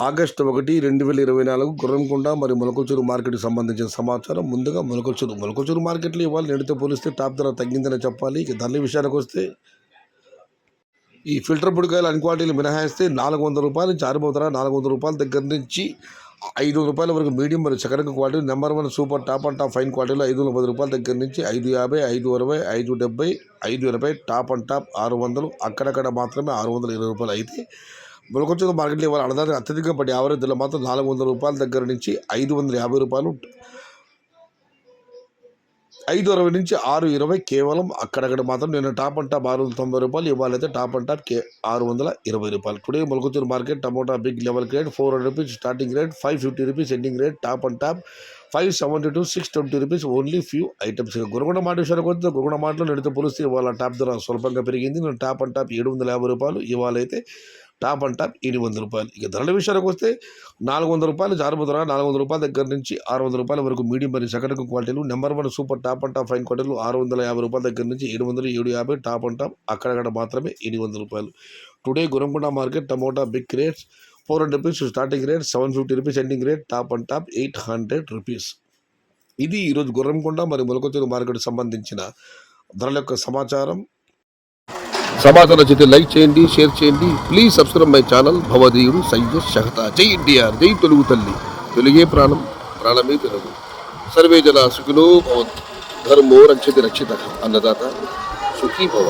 August 1, 2024 Gurramkonda మరియు మొలకల్చూరు మార్కెట్కి సంబంధించిన సమాచారం. ముందుగా మొలకల్చూరు మార్కెట్లో ఇవాళ నేటితో పోలిస్తే టాప్ ధర తగ్గిందని చెప్పాలి. ఇక ధరల విషయానికి వస్తే ఈ ఫిల్టర్ బుడికాయలు అన్ని క్వాలిటీలు మినహాయిస్తే 400 రూపాయల నుంచి ఆరంభం. 400 రూపాయల దగ్గర నుంచి 500 రూపాయల వరకు మీడియం మరియు second quality. Number 1 super top and top fine క్వాలిటీలో 510 రూపాయల దగ్గర నుంచి 550, 560, 570, 580 టాప్ అండ్ టాప్ 600. అక్కడక్కడ మాత్రమే 620 రూపాయలు. అయితే మొలకల్చూరు మార్కెట్లో ఇవాళ అన్నదానికి అత్యధికంగా పడి యావరేజ్ ధరలు మాత్రం 400 రూపాయల దగ్గర నుంచి 550 రూపాయలు, 560 నుంచి 620 కేవలం అక్కడక్కడ మాత్రం. నేను టాప్ అండ్ టాప్ 690 రూపాయలు. ఇవాళైతే టాప్ అండ్ టాప్ 620 రూపాయలు. Today Molakalchuru market tomato big level grade 400 rupees starting rate, 550 rupees ending rate. Top and top 570 to 620 rupees only few items. గురుగుండ మాట విషయానికి వస్తే గురుగుండ మాటలో నేటితో పోలిస్తే ఇవాళ టాప్ ధర స్వల్పంగా పెరిగింది. నేను టాప్ అండ్ టాప్ 750 రూపాయలు. ఇవాళ అయితే టాప్ అండ్ టాప్ 800 రూపాయలు. ఇక ధరల విషయానికి వస్తే 400 రూపాయలు జారుబోతున్నా. 400 రూపాయల దగ్గర నుంచి 600 రూపాయల వరకు మీడియం మరియు సెకండ్ క్వాలిటీలు. Number 1 super top and top fine క్వాలిటీలు 650 రూపాయల దగ్గర నుంచి 700, 750 టాప్ అండ్ టాప్ అక్కడక్కడ మాత్రమే 800 రూపాయలు. Today Gurramkonda market tomato big rates 400 rupees starting rate, 750 rupees ending rate. Top and top 800 rupees. ఇది ఈరోజు గుర్రంకొండ మరియు మొలకల్చూరు మార్కెట్ సంబంధించిన ధరల యొక్క సమాచారం నచ్చితే లైక్ చేయండి, షేర్ చేయండి. Please subscribe my channel. భవదీయుడు సయ్యద్ షహతా. జై ఎన్టీఆర్, జై తెలుగు తల్లి. తెలుగే ప్రాణం, ప్రాణమే తెలుగు. సర్వే జన సుఖినో భవంతు. ధర్మో రక్షతి రక్షిత. అన్నదాత సుఖీ భవ.